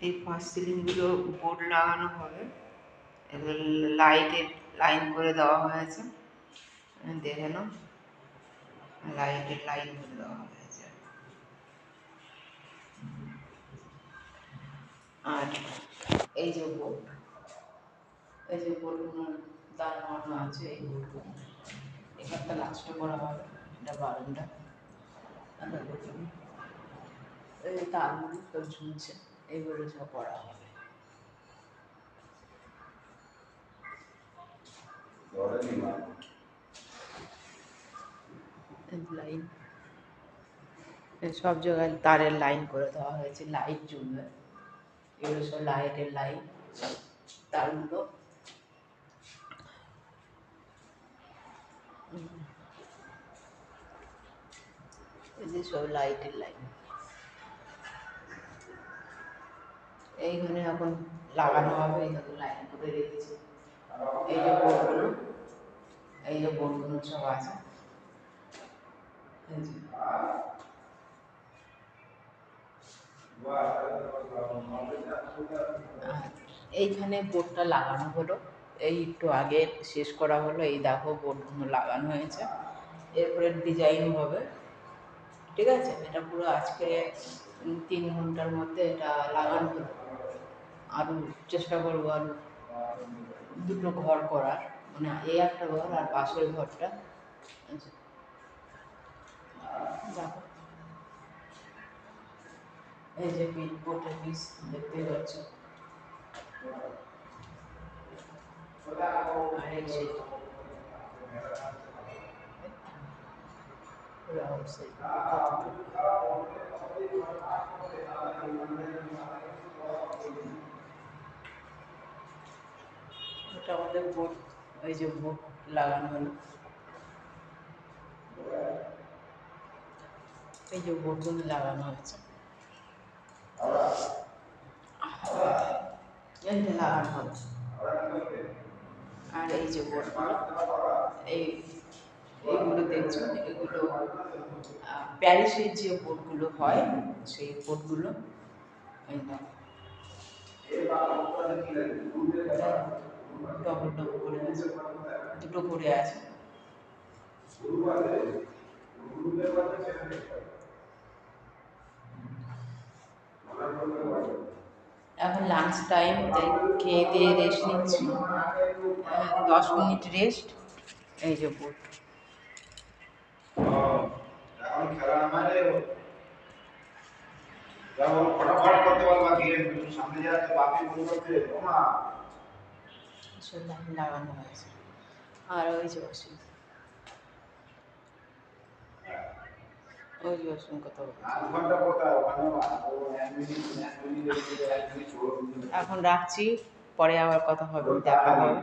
এই first সিলিংগুলো board লাগানো হবে, লাইটের লাইন করে দেওয়া হয়েছে, দেখে নাও, লাইটের লাইন করে দেওয়া হয়েছে। আর এই যে বোর্ড, এই যে বোর্ডগুলো দাঁড়ানো আছে, এই বোর্ডগুলো এখানটা লাস্টে করা হবে, এটা বারান্দা। এই তারগুলো সব ঝুলছে, এইগুলো সব করা হবে। লাইন সব জায়গায় তারের লাইন করে দেওয়া হয়েছে, লাইট জ্বলবে, এগুলো সব লাইটের লাইন, তারগুলো এই যে সব লাইটের লাইন। এইখানে এখন লাগানো হবে, এইখানে লাইন করে রেখেছি। এই যে বোর্ডগুলো, এই যে বোর্ডগুলো সব আছে, এইখানে বোর্ডটা লাগানো হলো, এই একটু আগে শেষ করা হলো। এই দেখো বোর্ডগুলো লাগানো হয়েছে, এরপরে ডিজাইন হবে, ঠিক আছে। এটা পুরো আজকে 3 ঘন্টার মধ্যে এটা লাগানো হলো। আরও চেষ্টা করবো আরও 2টো ঘর করার, মানে এই একটা ঘর আর পাশের ঘরটা। আচ্ছা দেখো, এই যে বোর্ডের পিস দেখতে পাচ্ছ, আর এই যে এটা আমাদের বোর্ড, এই যে বোর্ড লাগানো হলো, এই যে বোর্ডগুলো লাগানো হয়েছে, এইটা লাগানো হবে। আর এই যে বোর্ডগুলো, এইগুলো দেখছো, এগুলো প্যারিসের যে বোর্ডগুলো হয়, সেই বোর্ডগুলো ডবল ডবল করে আছে, 2টো করে আছে। এখন লাঞ্চ টাইম, তাই খেয়ে দিয়ে রেস্ট নিচ্ছি, 10 মিনিট রেস্ট। এই যে বোর্ড, লাগানো হয়েছে। আর ওই যে ওষুধ, ওই যে ওষুধ কথা বলছি। এখন রাখছি, পরে আবার কথা হবে, দেখা হবে।